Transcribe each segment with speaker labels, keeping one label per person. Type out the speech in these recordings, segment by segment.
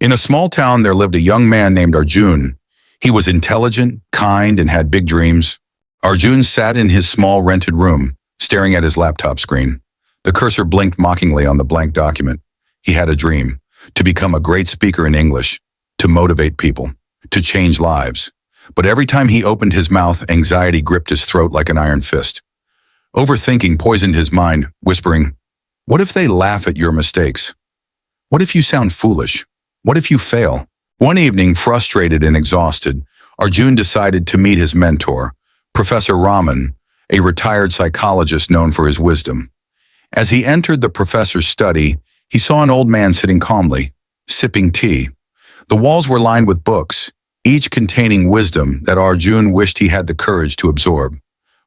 Speaker 1: In a small town, there lived a young man named Arjun. He was intelligent, kind, and had big dreams. Arjun sat in his small rented room, staring at his laptop screen. The cursor blinked mockingly on the blank document. He had a dream, to become a great speaker in English, to motivate people, to change lives. But every time he opened his mouth, anxiety gripped his throat like an iron fist. Overthinking poisoned his mind, whispering, "What if they laugh at your mistakes? What if you sound foolish? What if you fail?" One evening, frustrated and exhausted, Arjun decided to meet his mentor, Professor Raman, a retired psychologist known for his wisdom. As he entered the professor's study, he saw an old man sitting calmly, sipping tea. The walls were lined with books, each containing wisdom that Arjun wished he had the courage to absorb.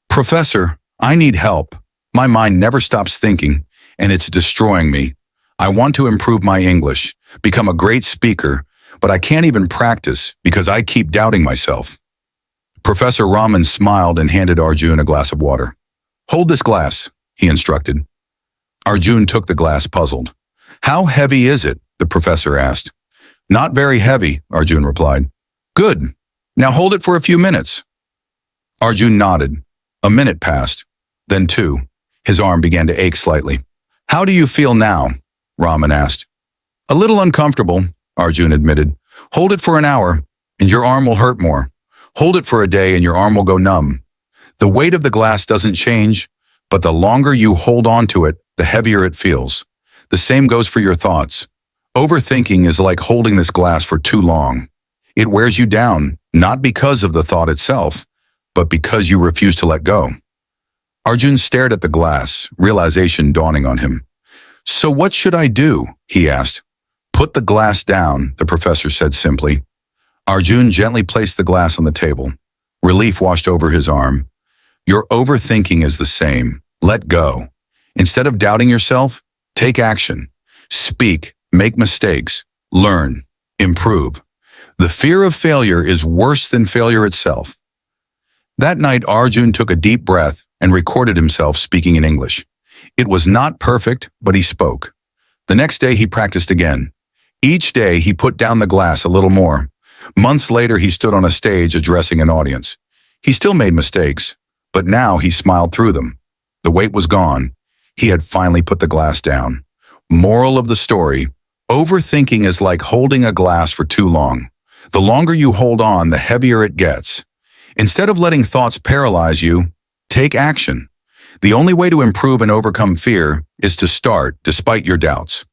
Speaker 1: "Professor, I need help. My mind never stops thinking, and it's destroying me. I want to improve my English, become a great speaker, but I can't even practice because I keep doubting myself." Professor Raman smiled and handed Arjun a glass of water. "Hold this glass," he instructed. Arjun took the glass, puzzled. "How heavy is it?" the professor asked. "Not very heavy," Arjun replied. "Good. Now hold it for a few minutes." Arjun nodded. A minute passed, then two. His arm began to ache slightly. "How do you feel now?" Raman asked. "A little uncomfortable," Arjun admitted. "Hold it for an hour, and your arm will hurt more. Hold it for a day, and your arm will go numb. The weight of the glass doesn't change, but the longer you hold on to it, the heavier it feels. The same goes for your thoughts. Overthinking is like holding this glass for too long. It wears you down, not because of the thought itself, but because you refuse to let go." Arjun stared at the glass, realization dawning on him. "So what should I do?" he asked. "Put the glass down," the professor said simply. Arjun gently placed the glass on the table. Relief washed over his arm. "Your overthinking is the same. Let go. Instead of doubting yourself, take action. Speak, make mistakes, learn, improve. The fear of failure is worse than failure itself." That night, Arjun took a deep breath and recorded himself speaking in English. It was not perfect, but he spoke. The next day, he practiced again. Each day, he put down the glass a little more. Months later, he stood on a stage addressing an audience. He still made mistakes, but now he smiled through them. The weight was gone. He had finally put the glass down. Moral of the story: overthinking is like holding a glass for too long. The longer you hold on, the heavier it gets. Instead of letting thoughts paralyze you, take action. The only way to improve and overcome fear is to start despite your doubts.